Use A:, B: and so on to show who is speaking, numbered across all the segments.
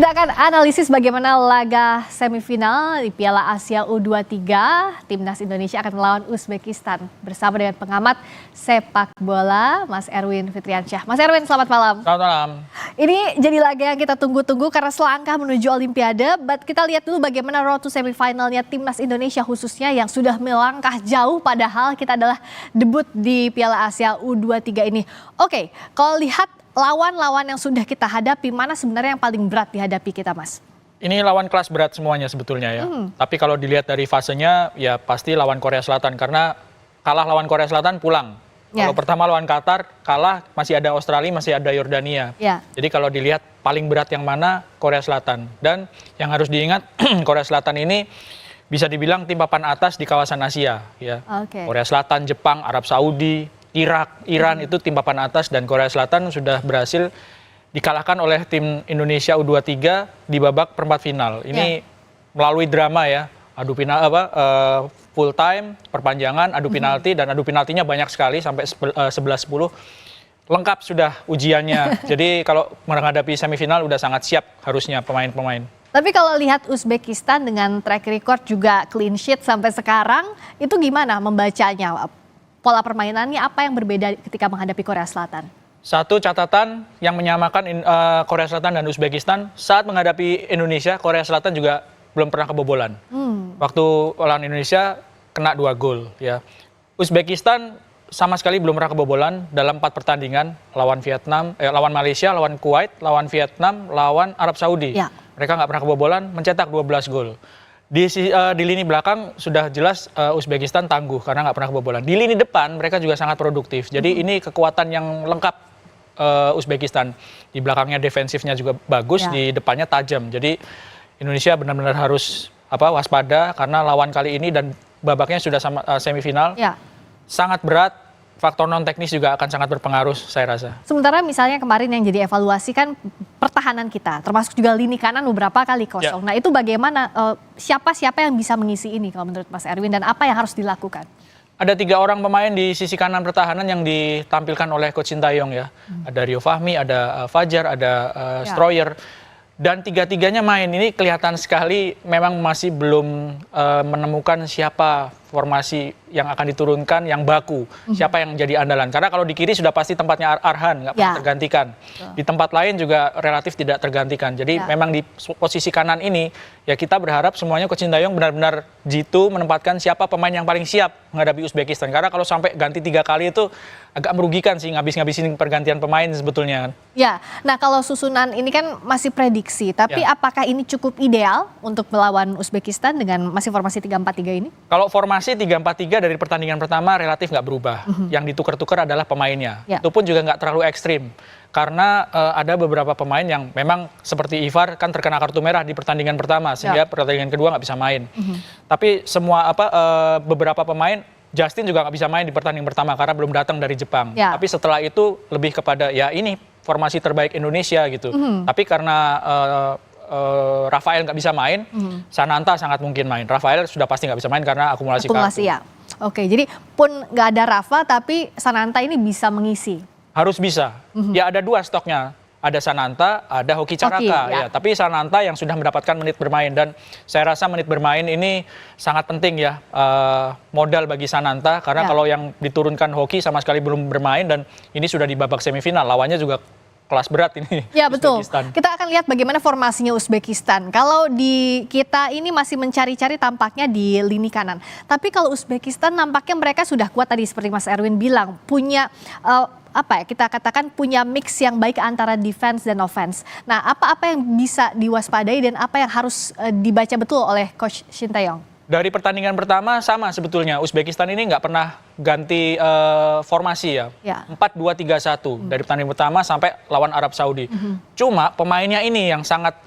A: Kita akan analisis bagaimana laga semifinal di Piala Asia U23. Timnas Indonesia akan melawan Uzbekistan bersama dengan pengamat sepak bola Mas Erwin Fitriansyah. Mas Erwin, selamat malam.
B: Selamat malam.
A: Ini jadi laga yang kita tunggu-tunggu karena selangkah menuju Olimpiade. But kita lihat dulu bagaimana road to semifinalnya Timnas Indonesia khususnya yang sudah melangkah jauh padahal kita adalah debut di Piala Asia U23 ini. Oke, kalau lihat lawan-lawan yang sudah kita hadapi, mana sebenarnya yang paling berat dihadapi kita, Mas?
B: Ini lawan kelas berat semuanya sebetulnya ya. Tapi kalau dilihat dari fasenya, ya pasti lawan Korea Selatan. Karena kalah lawan Korea Selatan pulang.
A: Ya.
B: Kalau pertama lawan Qatar, kalah masih ada Australia, masih ada Yordania.
A: Ya.
B: Jadi kalau dilihat paling berat yang mana, Korea Selatan. Dan yang harus diingat, Korea Selatan ini bisa dibilang tim papan atas di kawasan Asia. Ya.
A: Oke.
B: Korea Selatan, Jepang, Arab Saudi, Irak, Iran itu tim papan atas dan Korea Selatan sudah berhasil dikalahkan oleh tim Indonesia U23 di babak perempat final. Ini melalui drama ya, full time, perpanjangan, adu penalti dan adu penaltinya banyak sekali sampai 11-10. Lengkap sudah ujiannya. Jadi kalau menghadapi semifinal udah sangat siap harusnya pemain-pemain.
A: Tapi kalau lihat Uzbekistan dengan track record juga clean sheet sampai sekarang, itu gimana membacanya? Pola permainannya apa yang berbeda ketika menghadapi Korea Selatan?
B: Satu catatan yang menyamakan Korea Selatan dan Uzbekistan saat menghadapi Indonesia, Korea Selatan juga belum pernah kebobolan. Waktu lawan Indonesia kena 2 gol ya. Uzbekistan sama sekali belum pernah kebobolan dalam 4 pertandingan lawan lawan Malaysia, lawan Kuwait, lawan Vietnam, lawan Arab Saudi.
A: Ya.
B: Mereka nggak pernah kebobolan, mencetak 12 gol. Di lini belakang sudah jelas Uzbekistan tangguh karena nggak pernah kebobolan. Di lini depan mereka juga sangat produktif. Jadi ini kekuatan yang lengkap Uzbekistan. Di belakangnya defensifnya juga bagus, di depannya tajam. Jadi Indonesia benar-benar harus waspada karena lawan kali ini dan babaknya sudah semifinal.
A: Ya.
B: Sangat berat. Faktor non teknis juga akan sangat berpengaruh saya rasa.
A: Sementara misalnya kemarin yang jadi evaluasi kan pertahanan kita, termasuk juga lini kanan beberapa kali kosong. Nah itu bagaimana, siapa yang bisa mengisi ini kalau menurut Mas Erwin dan apa yang harus dilakukan?
B: Ada 3 orang pemain di sisi kanan pertahanan yang ditampilkan oleh Coach Sintayong ya. Ada Rio Fahmi, ada Fajar, ada Stroyer. Dan 3-3-nya main ini kelihatan sekali memang masih belum menemukan siapa formasi yang akan diturunkan yang baku, siapa yang jadi andalan. Karena kalau di kiri sudah pasti tempatnya Arhan, nggak pernah tergantikan. Di tempat lain juga relatif tidak tergantikan. Jadi memang di posisi kanan ini ya kita berharap semuanya Coach Sintayong benar-benar jitu menempatkan siapa pemain yang paling siap menghadapi Uzbekistan. Karena kalau sampai ganti 3 kali itu agak merugikan sih ngabisin pergantian pemain sebetulnya.
A: Ya, nah kalau susunan ini kan masih prediksi, tapi apakah ini cukup ideal untuk melawan Uzbekistan dengan masih formasi 3-4-3 ini?
B: Kalau formasi 3-4-3 dari pertandingan pertama relatif nggak berubah. Yang ditukar-tukar adalah pemainnya. Itu pun juga nggak terlalu ekstrim. Karena ada beberapa pemain yang memang seperti Ivar kan terkena kartu merah di pertandingan pertama. Sehingga pertandingan kedua nggak bisa main. Tapi semua beberapa pemain, Justin juga nggak bisa main di pertandingan pertama karena belum datang dari Jepang. Tapi setelah itu lebih kepada ya ini formasi terbaik Indonesia gitu. Tapi karena Rafael nggak bisa main, Sananta sangat mungkin main. Rafael sudah pasti nggak bisa main karena akumulasi kartu.
A: Ya. Oke, jadi pun nggak ada Rafa, tapi Sananta ini bisa mengisi.
B: Harus bisa. Ya ada 2 stoknya. Ada Sananta, ada Hoki Caraka. Ya. Tapi Sananta yang sudah mendapatkan menit bermain dan saya rasa menit bermain ini sangat penting ya modal bagi Sananta karena kalau yang diturunkan Hoki sama sekali belum bermain dan ini sudah di babak semifinal. Lawannya juga kelas berat ini.
A: Ya betul. Kita akan lihat bagaimana formasinya Uzbekistan. Kalau di kita ini masih mencari-cari tampaknya di lini kanan. Tapi kalau Uzbekistan nampaknya mereka sudah kuat tadi seperti Mas Erwin bilang. Punya kita katakan punya mix yang baik antara defense dan offense. Nah apa yang bisa diwaspadai dan apa yang harus dibaca betul oleh Coach Sintayong?
B: Dari pertandingan pertama sama sebetulnya. Uzbekistan ini nggak pernah ganti formasi ya. 4-2-3-1 dari pertandingan pertama sampai lawan Arab Saudi. Cuma pemainnya ini yang sangat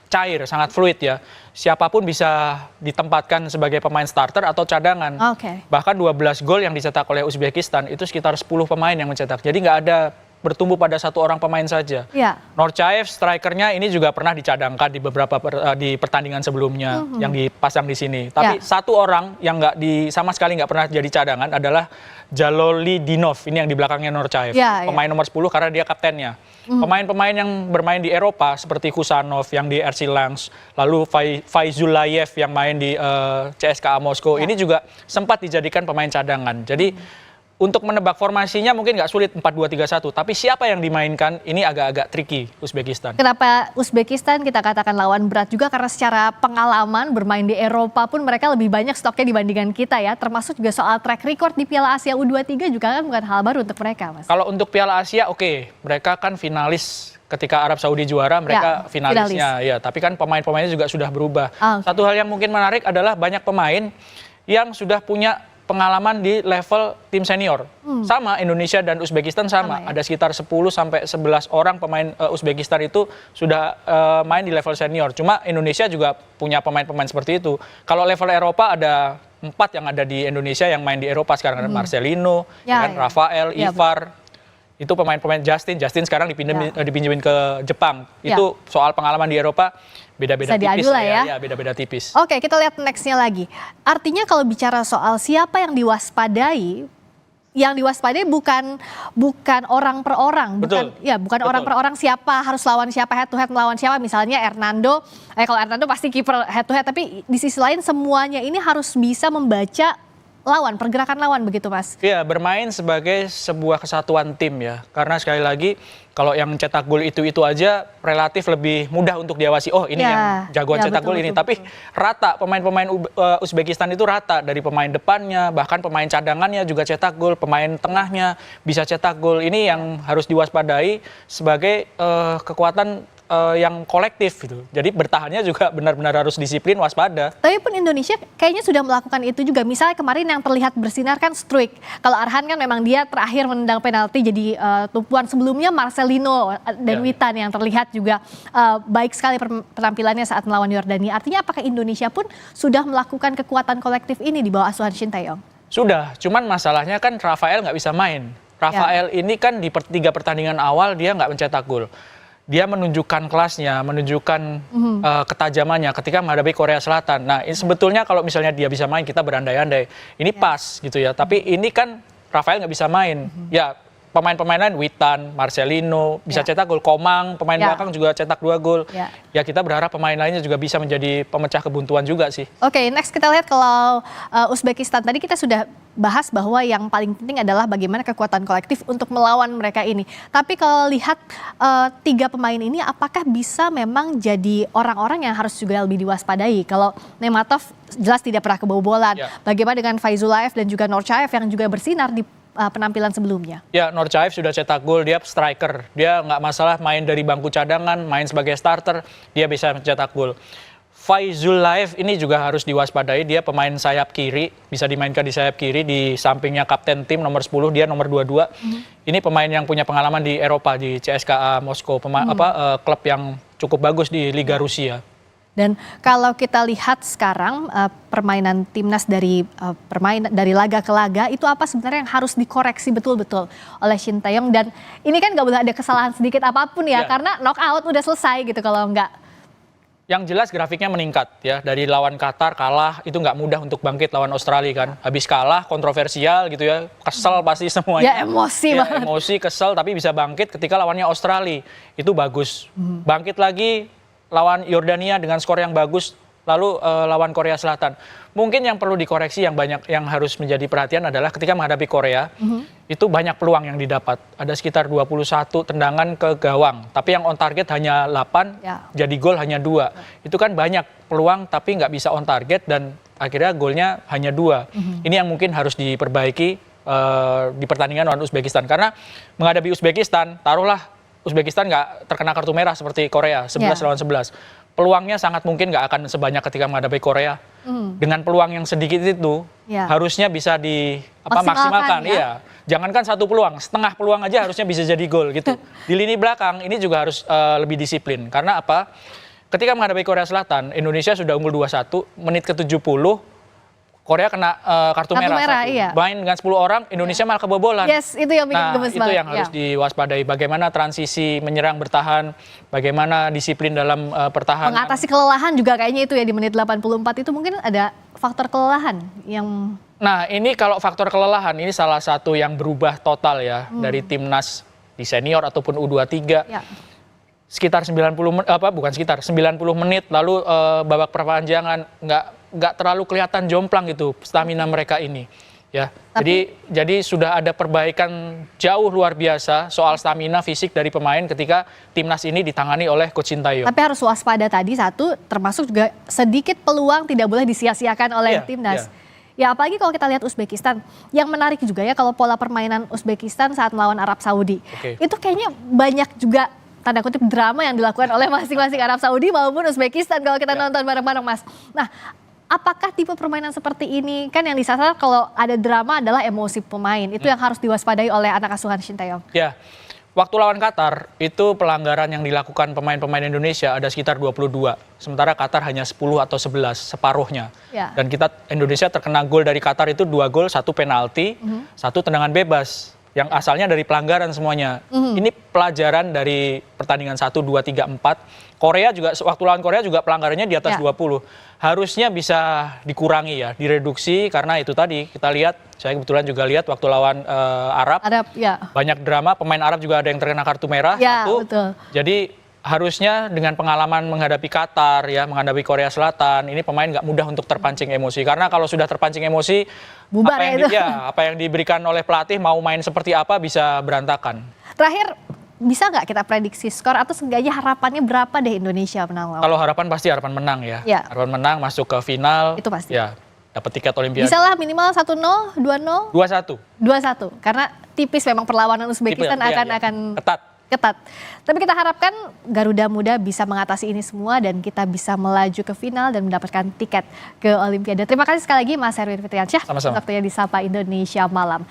B: cair, sangat fluid ya. Siapapun bisa ditempatkan sebagai pemain starter atau cadangan. Bahkan 12 gol yang dicetak oleh Uzbekistan itu sekitar 10 pemain yang mencetak. Jadi nggak ada bertumbuh pada satu orang pemain saja.
A: Ya.
B: Norcaev strikernya ini juga pernah dicadangkan di beberapa di pertandingan sebelumnya yang dipasang di sini. Tapi satu orang yang sama sekali nggak pernah jadi cadangan adalah Jalolidinov. Ini yang di belakangnya Norcaev. Pemain nomor 10 karena dia kaptennya. Pemain-pemain yang bermain di Eropa seperti Kusanov yang di RC Lens, lalu Faizulayev yang main di CSKA Moskow, ini juga sempat dijadikan pemain cadangan. Jadi untuk menebak formasinya mungkin nggak sulit 4-2-3-1, tapi siapa yang dimainkan ini agak-agak tricky Uzbekistan.
A: Kenapa Uzbekistan kita katakan lawan berat juga karena secara pengalaman bermain di Eropa pun mereka lebih banyak stoknya dibandingkan kita ya, termasuk juga soal track record di Piala Asia U23 juga kan bukan hal baru untuk mereka, Mas.
B: Kalau untuk Piala Asia mereka kan finalis. Ketika Arab Saudi juara, mereka finalisnya. Ya, tapi kan pemain-pemainnya juga sudah berubah. Satu hal yang mungkin menarik adalah banyak pemain yang sudah punya pengalaman di level tim senior. Sama Indonesia dan Uzbekistan sama. Ada sekitar 10 sampai 11 orang pemain Uzbekistan itu sudah main di level senior. Cuma Indonesia juga punya pemain-pemain seperti itu. Kalau level Eropa ada 4 yang ada di Indonesia yang main di Eropa sekarang. Ada Marcelino, Rafael, Ivar. Itu pemain-pemain Justin sekarang dipinjemin ke Jepang. Itu soal pengalaman di Eropa beda-beda tipis ya, beda-beda tipis.
A: Oke, kita lihat nextnya lagi. Artinya kalau bicara soal siapa yang diwaspadai bukan orang per orang, bukan orang per orang siapa harus lawan siapa, head to head melawan siapa. Misalnya kalau Hernando pasti kiper head to head, tapi di sisi lain semuanya ini harus bisa membaca pergerakan lawan begitu, Mas? Iya,
B: bermain sebagai sebuah kesatuan tim ya. Karena sekali lagi kalau yang cetak gol itu aja relatif lebih mudah untuk diawasi. Oh, ini yang jagoan cetak gol ini. Tapi rata pemain-pemain Uzbekistan itu rata, dari pemain depannya, bahkan pemain cadangannya juga cetak gol, pemain tengahnya bisa cetak gol. Ini yang harus diwaspadai sebagai kekuatan yang kolektif gitu. Jadi bertahannya juga benar-benar harus disiplin, waspada.
A: Tapi pun Indonesia kayaknya sudah melakukan itu juga. Misalnya kemarin yang terlihat bersinar kan Struijk. Kalau Arhan kan memang dia terakhir menendang penalti jadi tumpuan. Sebelumnya Marcelino dan Witan yang terlihat juga baik sekali penampilannya saat melawan Yordania. Artinya apakah Indonesia pun sudah melakukan kekuatan kolektif ini di bawah asuhan Shin Tae-yong?
B: Sudah, cuman masalahnya kan Rafael nggak bisa main. Rafael ini kan di 3 pertandingan awal dia nggak mencetak gol. Dia menunjukkan kelasnya, menunjukkan ketajamannya ketika menghadapi Korea Selatan. Nah, ini sebetulnya kalau misalnya dia bisa main, kita berandai-andai. Ini pas gitu ya. Tapi ini kan Rafael nggak bisa main. Ya, pemain-pemain lain, Witan, Marcelino, bisa cetak gol. Komang, pemain belakang juga cetak 2 gol. Ya, kita berharap pemain lainnya juga bisa menjadi pemecah kebuntuan juga sih.
A: Oke, next kita lihat kalau Uzbekistan. Tadi kita sudah bahas bahwa yang paling penting adalah bagaimana kekuatan kolektif untuk melawan mereka ini. Tapi kalau lihat 3 pemain ini, apakah bisa memang jadi orang-orang yang harus juga lebih diwaspadai? Kalau Nematov jelas tidak pernah kebobolan. Bagaimana dengan Faizulayev dan juga Norcaev yang juga bersinar di penampilan sebelumnya? Ya,
B: Norcaev sudah cetak gol, dia striker. Dia nggak masalah main dari bangku cadangan, main sebagai starter, dia bisa mencetak gol. Faizulayev ini juga harus diwaspadai, dia pemain sayap kiri, bisa dimainkan di sayap kiri, di sampingnya kapten tim nomor 10, dia nomor 22. Ini pemain yang punya pengalaman di Eropa, di CSKA Moskow, klub yang cukup bagus di Liga Rusia.
A: Dan kalau kita lihat sekarang permainan timnas dari laga ke laga, itu apa sebenarnya yang harus dikoreksi betul-betul oleh Shin Tae-yong? Dan ini kan nggak boleh ada kesalahan sedikit apapun ya, karena knockout udah selesai gitu kalau nggak.
B: Yang jelas grafiknya meningkat ya, dari lawan Qatar kalah itu nggak mudah untuk bangkit lawan Australia kan. Habis kalah kontroversial gitu ya, kesel pasti semuanya.
A: Ya emosi banget.
B: Emosi, kesel, tapi bisa bangkit ketika lawannya Australia. Itu bagus. Bangkit lagi lawan Yordania dengan skor yang bagus, lalu lawan Korea Selatan. Mungkin yang perlu dikoreksi yang harus menjadi perhatian adalah ketika menghadapi Korea, itu banyak peluang yang didapat. Ada sekitar 21 tendangan ke gawang, tapi yang on target hanya 8, jadi gol hanya 2. Itu kan banyak peluang tapi nggak bisa on target dan akhirnya golnya hanya 2. Ini yang mungkin harus diperbaiki di pertandingan lawan Uzbekistan. Karena menghadapi Uzbekistan, taruhlah Uzbekistan nggak terkena kartu merah seperti Korea, 11 lawan 11. Peluangnya sangat mungkin nggak akan sebanyak ketika menghadapi Korea. Dengan peluang yang sedikit itu, harusnya bisa maksimalkan. Iya. Jangankan 1 peluang, setengah peluang aja harusnya bisa jadi gol gitu. Di lini belakang ini juga harus lebih disiplin. Karena apa? Ketika menghadapi Korea Selatan, Indonesia sudah unggul 2-1, menit ke-70, Korea kena kartu
A: Kartu
B: merah.
A: merah,
B: Satu.
A: iya.
B: Main dengan 10 orang, Indonesia malah kebobolan.
A: Yes, itu yang bikin
B: Nah,
A: gemes
B: itu
A: banget.
B: yang harus diwaspadai. Bagaimana transisi menyerang bertahan, bagaimana disiplin dalam pertahanan.
A: Mengatasi kelelahan juga kayaknya itu ya di menit 84 itu mungkin ada faktor kelelahan yang...
B: Nah, ini kalau faktor kelelahan ini salah satu yang berubah total ya dari timnas di senior ataupun U23.
A: Ya.
B: Sekitar 90 menit lalu babak perpanjangan nggak terlalu kelihatan jomplang gitu stamina mereka ini ya. Jadi sudah ada perbaikan jauh luar biasa soal stamina fisik dari pemain ketika timnas ini ditangani oleh Coach Sintayong.
A: Tapi harus waspada tadi satu, termasuk juga sedikit peluang tidak boleh disia-siakan oleh timnas. Ya apalagi kalau kita lihat Uzbekistan, yang menarik juga ya kalau pola permainan Uzbekistan saat melawan Arab Saudi. Itu kayaknya banyak juga tanda kutip drama yang dilakukan oleh masing-masing Arab Saudi maupun Uzbekistan kalau kita nonton bareng-bareng Mas. Nah, apakah tipe permainan seperti ini, kan yang disasar kalau ada drama adalah emosi pemain, itu yang harus diwaspadai oleh anak asuhan Sintayong.
B: Ya, waktu lawan Qatar itu pelanggaran yang dilakukan pemain-pemain Indonesia ada sekitar 22. Sementara Qatar hanya 10 atau 11, separuhnya.
A: Ya.
B: Dan Indonesia terkena gol dari Qatar itu 2 gol, 1 penalti, 1 tendangan bebas. Yang asalnya dari pelanggaran semuanya. Ini pelajaran dari pertandingan 1, 2, 3, 4. Korea juga, waktu lawan Korea juga pelanggarannya di atas 20. Harusnya bisa dikurangi ya, direduksi karena itu tadi kita lihat, saya kebetulan juga lihat waktu lawan Arab
A: ya.
B: banyak drama, pemain Arab juga ada yang terkena kartu merah.
A: Ya,
B: satu.
A: betul.
B: Jadi harusnya dengan pengalaman menghadapi Qatar ya, menghadapi Korea Selatan, ini pemain nggak mudah untuk terpancing emosi. Karena kalau sudah terpancing emosi,
A: bubar
B: apa yang diberikan oleh pelatih mau main seperti apa bisa berantakan.
A: Terakhir, bisa nggak kita prediksi skor atau seenggaknya harapannya berapa deh Indonesia menang lawan?
B: Kalau harapan pasti harapan menang ya. Harapan menang masuk ke final.
A: Itu pasti.
B: Ya, dapat tiket Olimpiade.
A: Bisa lah minimal 1-0, 2-0.
B: 2-1.
A: 2-1. Karena tipis memang perlawanan Uzbekistan akan ketat. Tapi kita harapkan Garuda Muda bisa mengatasi ini semua dan kita bisa melaju ke final dan mendapatkan tiket ke Olimpiade. Terima kasih sekali lagi Mas Erwin Fitriansyah.
B: Sama-sama.
A: Waktunya di Sapa Indonesia Malam.